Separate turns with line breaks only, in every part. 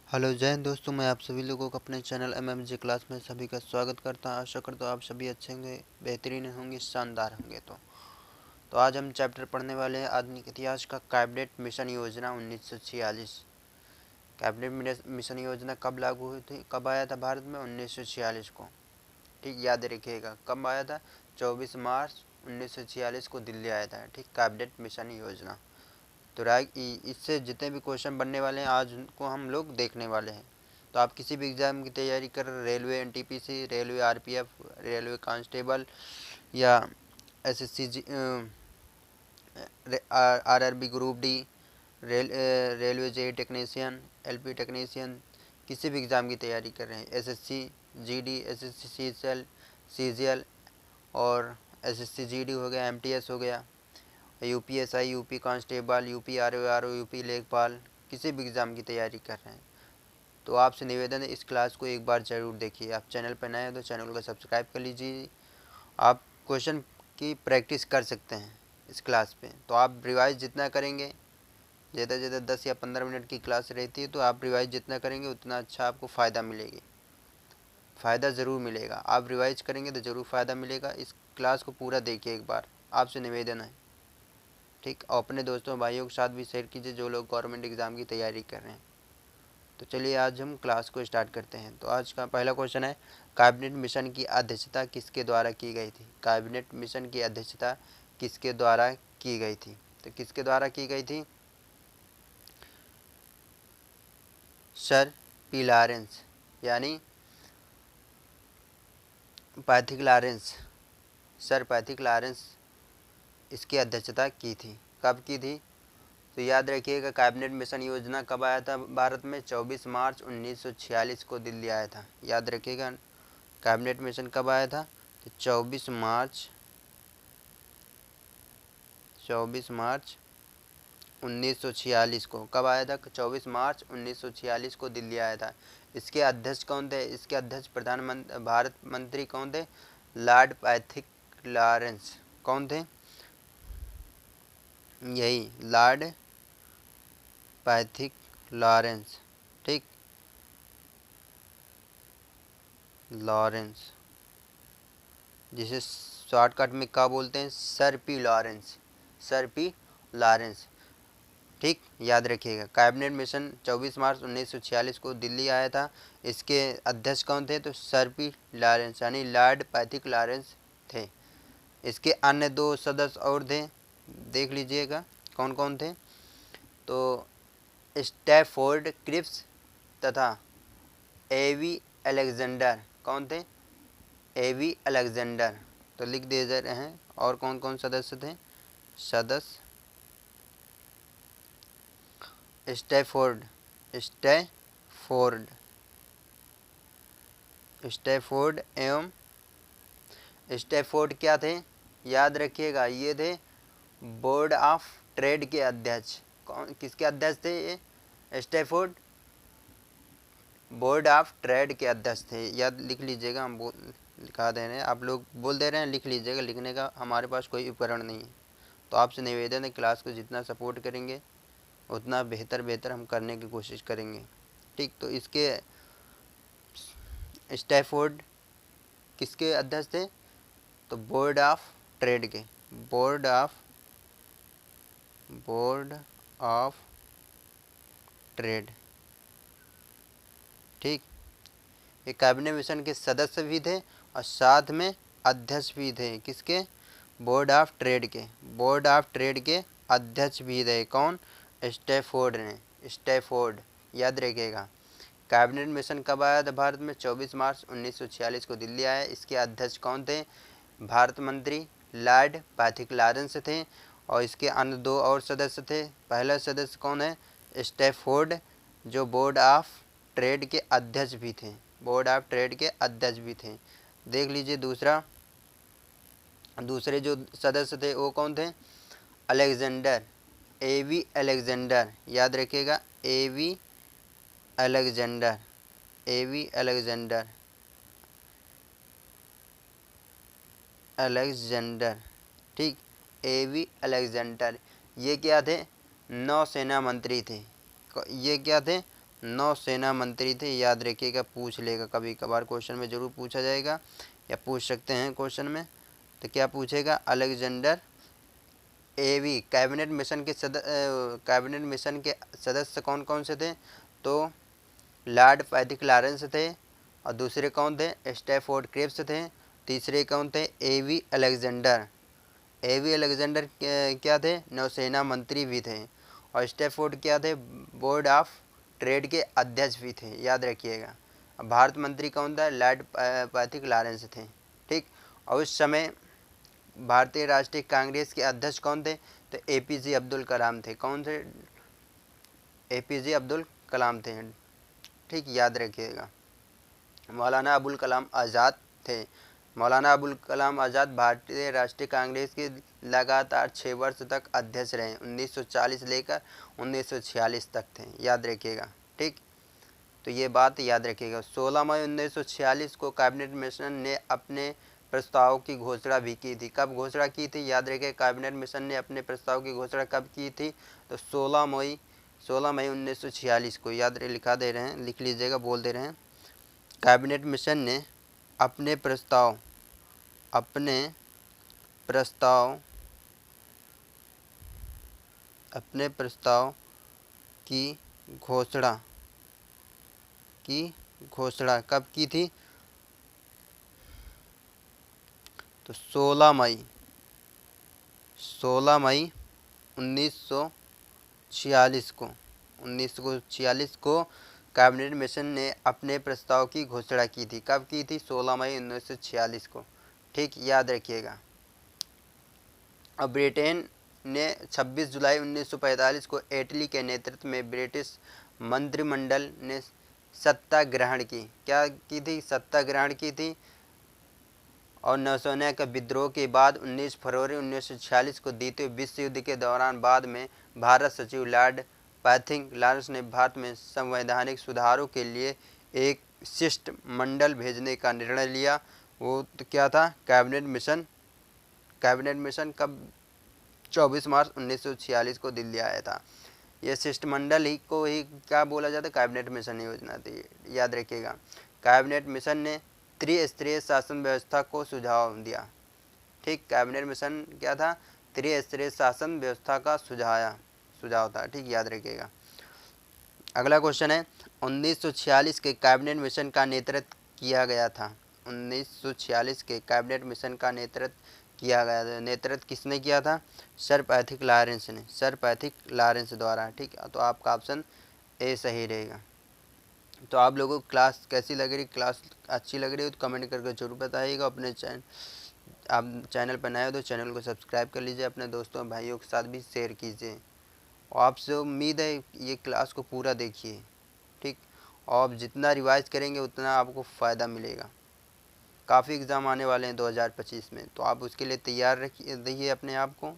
Hello जय हिंद दोस्तों, मैं आप सभी लोगों को अपने चैनल MMG क्लास में सभी का स्वागत करता हूं। आशा करता हूं आप सभी अच्छे होंगे, बेहतरीन होंगे, शानदार होंगे। तो आज हम चैप्टर पढ़ने वाले हैं आधुनिक इतिहास का कैबिनेट मिशन योजना 1946। कैबिनेट मिशन योजना कब लागू हुई थी, कब आया था भारत में? 1946 को। ठीक, याद रखिएगा कब आया था। 24 मार्च 1946 को दिल्ली आया था। ठीक, कैबिनेट मिशन योजना। तो इससे जितने भी क्वेश्चन बनने वाले हैं आज उनको हम लोग देखने वाले हैं। तो आप किसी भी एग्ज़ाम की तैयारी कर, railway NTPC, railway RPF, railway constable या SSC, RRB group D, railway JE technician, LP technician, किसी भी एग्ज़ाम की तैयारी कर रहे हैं, SSC GD, SSC CGL और SSC GD हो गया, MTS हो गया, UPSI, UP constable, UP RO, UP लेखपाल, किसी भी एग्ज़ाम की तैयारी कर रहे हैं तो आपसे निवेदन है इस क्लास को एक बार ज़रूर देखिए। आप चैनल पर नए हैं तो चैनल को सब्सक्राइब कर लीजिए। आप क्वेश्चन की प्रैक्टिस कर सकते हैं इस क्लास पे। तो आप रिवाइज जितना करेंगे, ज़्यादा से ज़्यादा 10 या 15 मिनट की क्लास रहती है, तो आप रिवाइज जितना करेंगे उतना अच्छा आपको फ़ायदा मिलेगी, फ़ायदा ज़रूर मिलेगा। आप रिवाइज करेंगे तो ज़रूर फ़ायदा मिलेगा। इस क्लास को पूरा देखिए एक बार, आपसे निवेदन है। ठीक, और अपने दोस्तों भाइयों के साथ भी शेयर कीजिए जो लोग गवर्नमेंट एग्ज़ाम की तैयारी कर रहे हैं। तो चलिए आज हम क्लास को स्टार्ट करते हैं। तो आज का पहला क्वेश्चन है, कैबिनेट मिशन की अध्यक्षता किसके द्वारा की गई थी? कैबिनेट मिशन की अध्यक्षता किसके द्वारा की गई थी? तो किसके द्वारा की गई थी? सर पी लॉरेंस, यानी Pethick Lawrence, sir Pethick Lawrence इसकी अध्यक्षता की थी। कब की थी? तो याद रखिएगा कैबिनेट मिशन योजना कब आया था भारत में? 24 मार्च 1946 को दिल्ली आया था। याद रखिएगा कैबिनेट मिशन कब आया था? तो 24 मार्च 1946 को। कब आया था? 24 मार्च 1946 को दिल्ली आया था। इसके अध्यक्ष कौन थे? इसके अध्यक्ष प्रधानमंत्री भारत मंत्री कौन थे? Lord Pethick Lawrence. कौन थे? यही लॉर्ड पैथिक लॉरेंस। ठीक, लॉरेंस, जिसे शॉर्टकट में क्या बोलते हैं? Sir P Lawrence, sir P Lawrence. ठीक, याद रखिएगा कैबिनेट मिशन 24 मार्च 1946 को दिल्ली आया था। इसके अध्यक्ष कौन थे? तो सर पी लॉरेंस यानी लॉर्ड पैथिक लॉरेंस थे। इसके अन्य दो सदस्य और थे, देख लीजिएगा कौन कौन थे। तो स्टैफोर्ड क्रिप्स तथा एवी अलेक्जेंडर। कौन थे? एवी अलेक्जेंडर। तो लिख दिए जा रहे हैं। और कौन कौन सदस्य थे? सदस्य स्टैफोर्ड, स्टैफोर्ड, स्टैफोर्ड एवं स्टैफोर्ड क्या थे? याद रखिएगा ये थे बोर्ड ऑफ ट्रेड के अध्यक्ष। कौन, किसके अध्यक्ष थे ये? स्टैफोर्ड बोर्ड ऑफ ट्रेड के अध्यक्ष थे। याद लिख लीजिएगा, हम लिखा दे रहे हैं, आप लोग बोल दे रहे हैं, लिख लीजिएगा। लिखने का हमारे पास कोई उपकरण नहीं है। तो आपसे निवेदन है क्लास को जितना सपोर्ट करेंगे उतना बेहतर हम करने की कोशिश करेंगे। ठीक, तो इसके स्टैफोर्ड किसके अध्यक्ष थे? तो बोर्ड ऑफ ट्रेड के, बोर्ड ऑफ ट्रेड। ठीक, ये कैबिनेट मिशन के सदस्य भी थे और साथ में अध्यक्ष भी थे। किसके? बोर्ड ऑफ ट्रेड के, बोर्ड ऑफ ट्रेड के अध्यक्ष भी थे। कौन? स्टैफोर्ड ने, स्टैफोर्ड। याद रखिएगा कैबिनेट मिशन कब आया था भारत में? 24 मार्च 1946 को दिल्ली आया। इसके अध्यक्ष कौन थे? भारत मंत्री लॉर्ड पैथिक लॉरेंस थे। और इसके अन्य दो और सदस्य थे। पहला सदस्य कौन है? स्टैफोर्ड, जो बोर्ड ऑफ ट्रेड के अध्यक्ष भी थे, बोर्ड ऑफ ट्रेड के अध्यक्ष भी थे। देख लीजिए दूसरे जो सदस्य थे वो कौन थे? अलेक्जेंडर, एवी अलेक्जेंडर। याद रखिएगा एवी अलेक्जेंडर, एवी अलेक्जेंडर, अलेक्जेंडर। ठीक, एवी अलेक्जेंडर। ये क्या थे? नौसेना मंत्री थे। ये क्या थे? नौसेना मंत्री थे, याद रखिएगा, पूछ लेगा कभी कभार क्वेश्चन में, ज़रूर पूछा जाएगा या पूछ सकते हैं क्वेश्चन में। तो क्या पूछेगा, अलेक्जेंडर एवी कैबिनेट मिशन के कैबिनेट मिशन के सदस्य कौन कौन से थे, तो लॉर्ड पैथिक लॉरेंस थे, और दूसरे कौन थे, स्टैफोर्ड क्रिप्स थे, तीसरे कौन थे, एवी अलेक्जेंडर। एवी अलेक्जेंडर क्या थे, नौसेना मंत्री भी थे, और स्टैफोर्ड क्या थे, बोर्ड ऑफ ट्रेड के अध्यक्ष भी थे, याद रखिएगा। भारत मंत्री कौन था, लॉर्ड पैथिक लॉरेंस थे, ठीक। और उस समय भारतीय राष्ट्रीय कांग्रेस के अध्यक्ष कौन थे, तो एपीजे अब्दुल कलाम थे। कौन थे, एपीजे अब्दुल कलाम थे, ठीक, याद रखिएगा। मौलाना अबुल कलाम आज़ाद थे। मौलाना अबुल कलाम आज़ाद भारतीय राष्ट्रीय कांग्रेस के लगातार 6 वर्ष तक अध्यक्ष रहे, 1940 लेकर 1946 तक थे, याद रखिएगा, ठीक। तो ये बात याद रखिएगा। 16 मई 1946 को कैबिनेट मिशन ने अपने प्रस्ताव की घोषणा भी की थी। कब घोषणा की थी, याद रखिए, कैबिनेट मिशन ने अपने प्रस्ताव की घोषणा कब की थी, तो 16 मई 1946 को, याद लिखा दे रहे हैं, लिख लीजिएगा, बोल दे रहे हैं। कैबिनेट मिशन ने अपने प्रस्ताव की घोषणा कब की थी, तो 16 मई 1946 को कैबिनेट मिशन ने अपने प्रस्ताव की घोषणा की थी। कब की थी, 16 मई 1946 को, ठीक, याद रखिएगा। और ब्रिटेन ने 26 जुलाई 1945 को इटली के नेतृत्व में ब्रिटिश मंत्रिमंडल ने सत्ता ग्रहण की। क्या की थी, सत्ता ग्रहण की थी। और नौसेना के विद्रोह के बाद 19 फरवरी 1946 को द्वितीय विश्व युद्ध के दौरान बाद में भारत सचिव लॉर्ड पैथिक लॉरेंस ने भारत में संवैधानिक सुधारों के लिए एक शिष्टमंडल भेजने का निर्णय लिया। वो तो क्या था, कैबिनेट मिशन। कैबिनेट मिशन कब, 24 मार्च 1946 को दिल्ली आया था। यह शिष्टमंडल ही को ही क्या बोला जाता है, कैबिनेट मिशन योजना थी, याद रखिएगा। कैबिनेट मिशन ने त्रिस्तरीय शासन व्यवस्था को सुझाव दिया, ठीक। कैबिनेट मिशन क्या था, त्रिस्तरीय शासन व्यवस्था का सुझाव था, ठीक, याद रखिएगा। अगला क्वेश्चन है, 1946 के कैबिनेट मिशन का नेतृत्व किया गया था। 1946 के कैबिनेट मिशन का नेतृत्व किया गया था। नेतृत्व किसने किया था, सर पैथिक लॉरेंस ने, सर पैथिक लॉरेंस द्वारा, ठीक। तो आपका ऑप्शन ए सही रहेगा। तो आप लोगों को क्लास कैसी लग रही, क्लास अच्छी लग रही हो तो कमेंट करके जरूर बताइएगा। अपने आप चैनल पर नए हो तो चैनल को सब्सक्राइब कर लीजिए, अपने दोस्तों भाइयों के साथ भी शेयर कीजिए। और आपसे उम्मीद है ये क्लास को पूरा देखिए, ठीक। और आप जितना रिवाइज करेंगे उतना आपको फ़ायदा मिलेगा। काफ़ी एग्ज़ाम आने वाले हैं 2025 में, तो आप उसके लिए तैयार रहिए, अपने आप को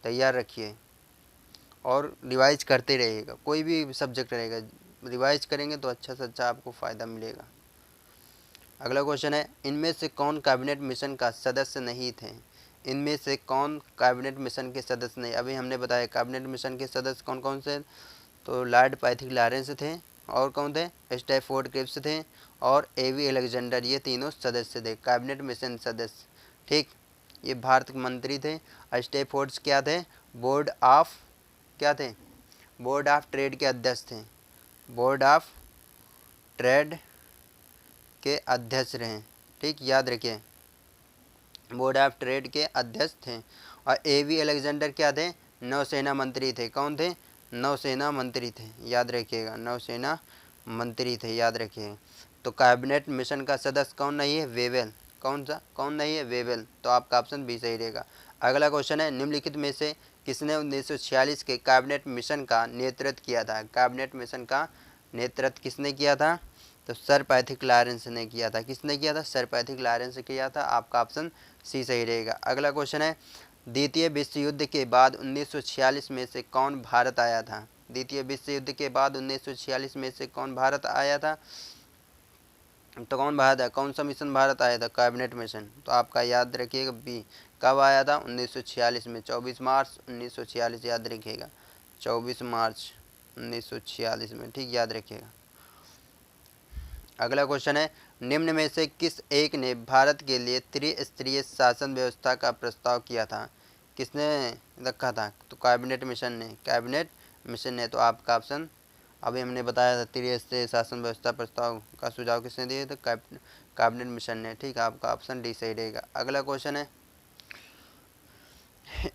तैयार रखिए और रिवाइज करते रहिएगा। कोई भी सब्जेक्ट रहेगा, रिवाइज करेंगे तो अच्छा से अच्छा आपको फ़ायदा मिलेगा। अगला क्वेश्चन है, इनमें से कौन कैबिनेट मिशन का सदस्य नहीं थे। इनमें से कौन कैबिनेट मिशन के सदस्य नहीं, अभी हमने बताया कैबिनेट मिशन के सदस्य कौन कौन से, तो लॉर्ड पैथिक लॉरेंस थे, और कौन थे, स्टैफोर्ड क्रिप्स थे, और एवी अलेक्जेंडर। ये तीनों सदस्य थे, कैबिनेट मिशन सदस्य, ठीक। ये भारत के मंत्री थे। स्टैफोर्ड्स क्या थे, बोर्ड ऑफ ट्रेड के अध्यक्ष थे, बोर्ड ऑफ ट्रेड के अध्यक्ष रहे, ठीक, याद रखिए, बोर्ड ऑफ ट्रेड के अध्यक्ष थे। और एवी अलेक्जेंडर क्या थे, नौसेना मंत्री थे। कौन थे, नौसेना मंत्री थे, याद रखिएगा, नौसेना मंत्री थे, याद रखिए। तो कैबिनेट मिशन का सदस्य कौन नहीं है, वेवेल। कौन नहीं है, वेवेल। तो आपका ऑप्शन बी सही रहेगा। अगला क्वेश्चन है, निम्नलिखित में से किसने 1946 के कैबिनेट मिशन का नेतृत्व किया था। कैबिनेट मिशन का नेतृत्व किसने किया था, तो सर पैथिक लॉरेंस ने किया था। किसने किया था, सर पैथिक लॉरेंस ने किया था। आपका ऑप्शन सी सही रहेगा। अगला क्वेश्चन है, द्वितीय विश्व युद्ध के बाद 1946 में से कौन भारत आया था। द्वितीय विश्व युद्ध के बाद 1946 में से कौन भारत आया था, तो कौन सा मिशन भारत आया था, कैबिनेट मिशन। तो आपका याद रखिएगा बी। कब आया था, 1946 में, 24 मार्च 1946, याद रखिएगा, 24 मार्च 1946 में, ठीक, याद रखिएगा। अगला क्वेश्चन है, निम्न में से किस एक ने भारत के लिए त्रिस्तरीय शासन व्यवस्था का प्रस्ताव किया था? किसने रखा था? तो कैबिनेट मिशन ने, कैबिनेट मिशन ने। तो आपका ऑप्शन अभी हमने बताया था, त्रिस्तरीय शासन व्यवस्था प्रस्ताव का सुझाव किसने दिए? तो कैबिनेट मिशन ने, ठीक, आपका ऑप्शन डी सही रहेगा। अगला क्वेश्चन है,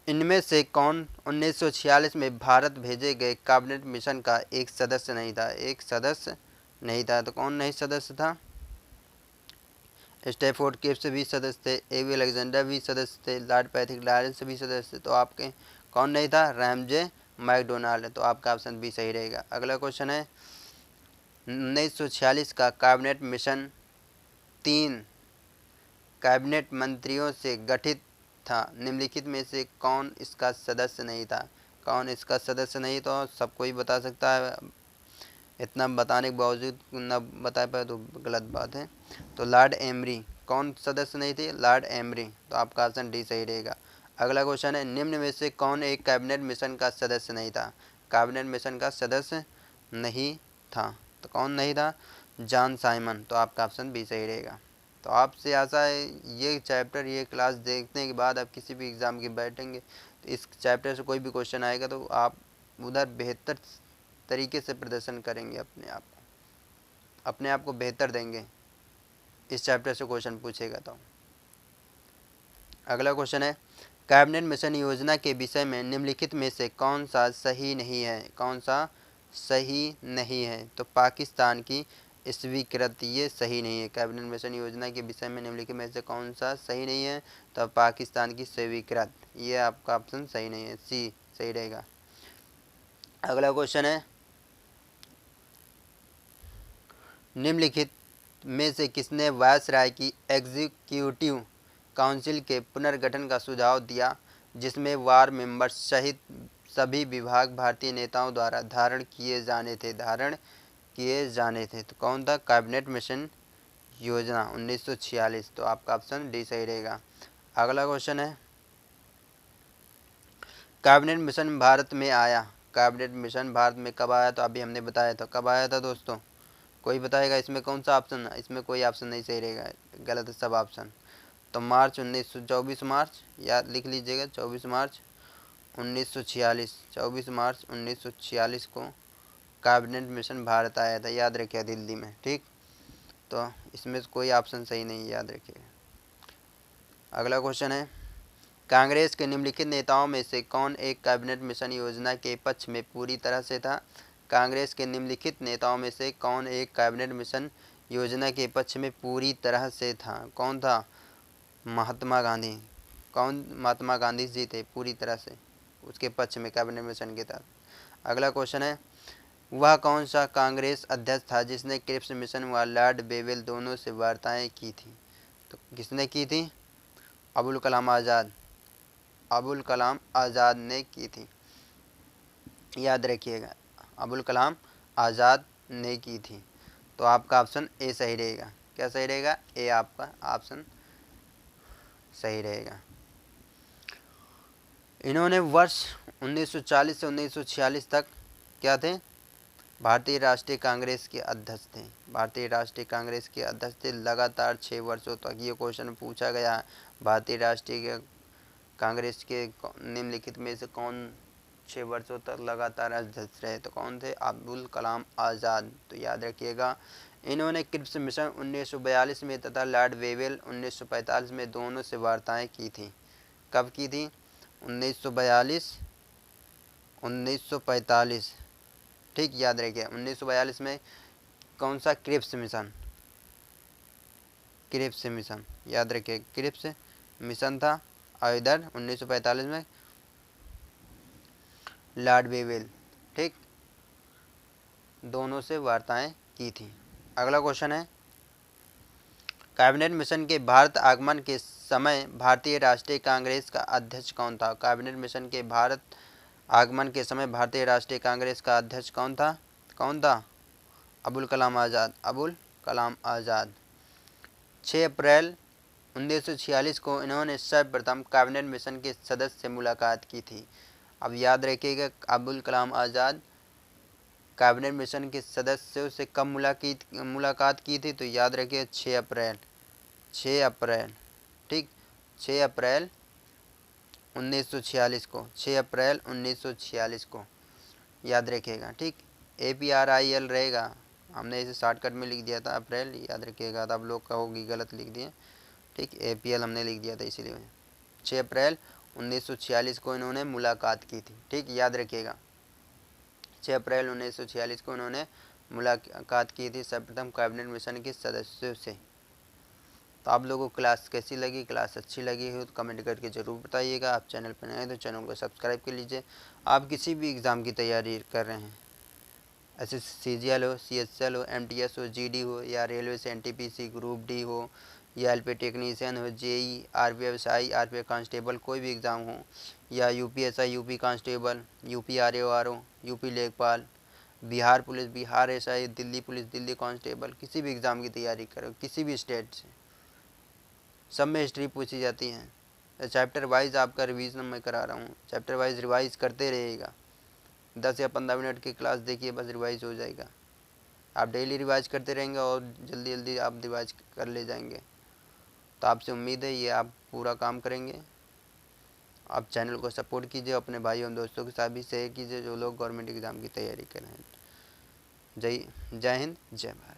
इनमें से कौन 1946 में भारत भेजे गए कैबिनेट मिशन का एक सदस्य नहीं था? एक सदस्य नहीं था, तो कौन नहीं सदस्य था? स्टैफोर्ड गिब्स भी सदस्य थे, एवी अलेक्जेंडर भी सदस्य थे, लॉर्ड पैथिक लॉरेंस भी सदस्य थे। तो आपके कौन नहीं था? Ramsay MacDonald. तो आपका ऑप्शन बी सही रहेगा। अगला क्वेश्चन है, 1946 का कैबिनेट मिशन 3 कैबिनेट मंत्रियों से गठित था, निम्नलिखित में से कौन इसका सदस्य नहीं था? कौन इसका सदस्य नहीं? तो सबको ही बता सकता है, इतना बताने के बावजूद न बता पाए तो गलत बात है। तो लॉर्ड एमरी कौन सदस्य नहीं थे? Lord emery. तो आपका ऑप्शन डी सही रहेगा। अगला क्वेश्चन है, निम्न में से कौन एक कैबिनेट मिशन का सदस्य नहीं था? कैबिनेट मिशन का सदस्य नहीं था, तो कौन नहीं था? John Simon. तो आपका ऑप्शन बी सही रहेगा। तो आपसे आशा है ये चैप्टर, ये क्लास देखने के बाद आप किसी भी एग्ज़ाम की बैठेंगे तो इस चैप्टर से कोई भी क्वेश्चन आएगा तो आप उधर बेहतर तरीके से प्रदर्शन करेंगे, अपने आप को बेहतर देंगे इस चैप्टर से क्वेश्चन पूछेगा तो। अगला क्वेश्चन है, कैबिनेट मिशन योजना के विषय में निम्नलिखित में से कौन सा सही नहीं है? कौन सा सही नहीं है? तो पाकिस्तान की स्वीकृत, ये सही नहीं है। कैबिनेट मिशन योजना के विषय में निम्नलिखित में से कौन सा सही नहीं है? तो पाकिस्तान की स्वीकृत, ये आपका ऑप्शन सही नहीं है, सी सही रहेगा। अगला क्वेश्चन है, निम्नलिखित में से किसने वायसराय की एग्जीक्यूटिव काउंसिल के पुनर्गठन का सुझाव दिया, जिसमें वार मेंबर्स सहित सभी विभाग भारतीय नेताओं द्वारा धारण किए जाने थे? तो कौन था? कैबिनेट मिशन योजना 1946। तो आपका ऑप्शन डी सही रहेगा। अगला क्वेश्चन है, कैबिनेट मिशन भारत में आया, कैबिनेट मिशन भारत में कब आया? तो अभी हमने बताया था, कब आया था दोस्तों? कोई बताएगा इसमें कौन सा ऑप्शन? इसमें कोई ऑप्शन नहीं सही रहेगा, गलत है सब ऑप्शन। तो मार्च 24 मार्च, याद लिख लीजिएगा, 24 मार्च 1946, 24 मार्च 1946 को कैबिनेट मिशन भारत आया था, याद रखिए, दिल्ली में, ठीक। तो इसमें कोई ऑप्शन सही नहीं, याद रखिएगा। अगला क्वेश्चन है, कांग्रेस के निम्नलिखित नेताओं में से कौन एक कैबिनेट मिशन योजना के पक्ष में पूरी तरह से था? कांग्रेस के निम्नलिखित नेताओं में से कौन एक कैबिनेट मिशन योजना के पक्ष में पूरी तरह से था? कौन था? महात्मा गांधी। कौन? महात्मा गांधी जी थे पूरी तरह से उसके पक्ष में कैबिनेट मिशन के तहत। अगला क्वेश्चन है, वह कौन सा कांग्रेस अध्यक्ष था जिसने क्रिप्स मिशन व लॉर्ड वेवेल दोनों से वार्ताएं की थी? तो किसने की थी? अबुल कलाम आज़ाद। अबुल कलाम आज़ाद ने की थी, याद रखिएगा, अबुल कलाम आज़ाद ने की थी। तो आपका ऑप्शन ए सही रहेगा। क्या सही रहेगा? ए आपका ऑप्शन सही रहेगा। इन्होंने वर्ष 1940 से 1946 तक क्या थे? भारतीय राष्ट्रीय कांग्रेस के अध्यक्ष थे। भारतीय राष्ट्रीय कांग्रेस के अध्यक्ष थे लगातार 6 वर्षों तक। ये क्वेश्चन पूछा गया, भारतीय राष्ट्रीय कांग्रेस के निम्नलिखित में से कौन 6 वर्षों तक लगातार अध्यक्ष रहे? तो कौन थे? अब्दुल कलाम आज़ाद। तो याद रखिएगा, इन्होंने क्रिप्स मिशन 1942 में तथा लॉर्ड वेवेल 1945 में दोनों से वार्ताएं की थी। कब की थी? 1942, 1945, ठीक, याद रखिए। 1942 में कौन सा? क्रिप्स मिशन, क्रिप्स मिशन, याद रखिए, क्रिप्स मिशन था। और इधर 1945 में लॉर्ड वेवेल, ठीक, दोनों से वार्ताएं की थी। अगला क्वेश्चन है, कैबिनेट मिशन के भारत आगमन के समय भारतीय राष्ट्रीय कांग्रेस का अध्यक्ष कौन था? कैबिनेट मिशन के भारत आगमन के समय भारतीय राष्ट्रीय कांग्रेस का अध्यक्ष कौन था? कौन था? अबुल कलाम आज़ाद। अबुल कलाम आज़ाद। 6 अप्रैल 1946 को इन्होंने सर्वप्रथम कैबिनेट मिशन के सदस्य से मुलाकात की थी। अब याद रखिएगा, अबुल कलाम आज़ाद कैबिनेट मिशन के सदस्यों से कब मुलाकात की थी? तो याद रखिए 6 अप्रैल, 6 अप्रैल, ठीक, 6 अप्रैल 1946 को, 6 अप्रैल 1946 को याद रखिएगा, ठीक। APRIL रहेगा, हमने इसे शॉर्टकट में लिख दिया था अप्रैल, याद रखिएगा। तो आप लोग कहोगी गलत लिख दिए, ठीक, APL हमने लिख दिया था इसीलिए। 6 अप्रैल 1946 को इन्होंने मुलाकात की थी, ठीक, याद रखिएगा। 6 अप्रैल 1946 को उन्होंने मुलाकात की थी सर्वप्रथम कैबिनेट मिशन के सदस्यों से। तो आप लोगों को क्लास कैसी लगी? क्लास अच्छी लगी हो तो कमेंट करके ज़रूर बताइएगा। आप चैनल पर नए हैं तो चैनल को सब्सक्राइब कर लीजिए। आप किसी भी एग्ज़ाम की तैयारी कर रहे हैं, CGL हो, CHL हो, MTS हो, GD हो, या रेलवे से NTPC ग्रुप D हो, या LP टेक्नीशियन हो, JE, RPF SI, RPF constable, कोई भी एग्ज़ाम हो, या UPSI, UP constable, UP ROR, UP लेखपाल, Bihar police, Bihar SI, Delhi police, Delhi constable, किसी भी एग्ज़ाम की तैयारी करो, किसी भी स्टेट से, सब में हिस्ट्री पूछी जाती है। चैप्टर वाइज आपका रिवीजन मैं करा रहा हूँ, चैप्टर वाइज रिवाइज करते रहिएगा। 10 या 15 मिनट की क्लास देखिए, बस रिवाइज हो जाएगा। आप डेली रिवाइज करते रहेंगे और जल्दी जल्दी आप रिवाइज कर ले जाएंगे। तो आपसे उम्मीद है ये आप पूरा काम करेंगे। आप चैनल को सपोर्ट कीजिए, अपने भाई और दोस्तों के साथ भी शेयर कीजिए जो लोग गवर्नमेंट एग्ज़ाम की तैयारी कर रहे हैं। जय हिंद, जय भारत।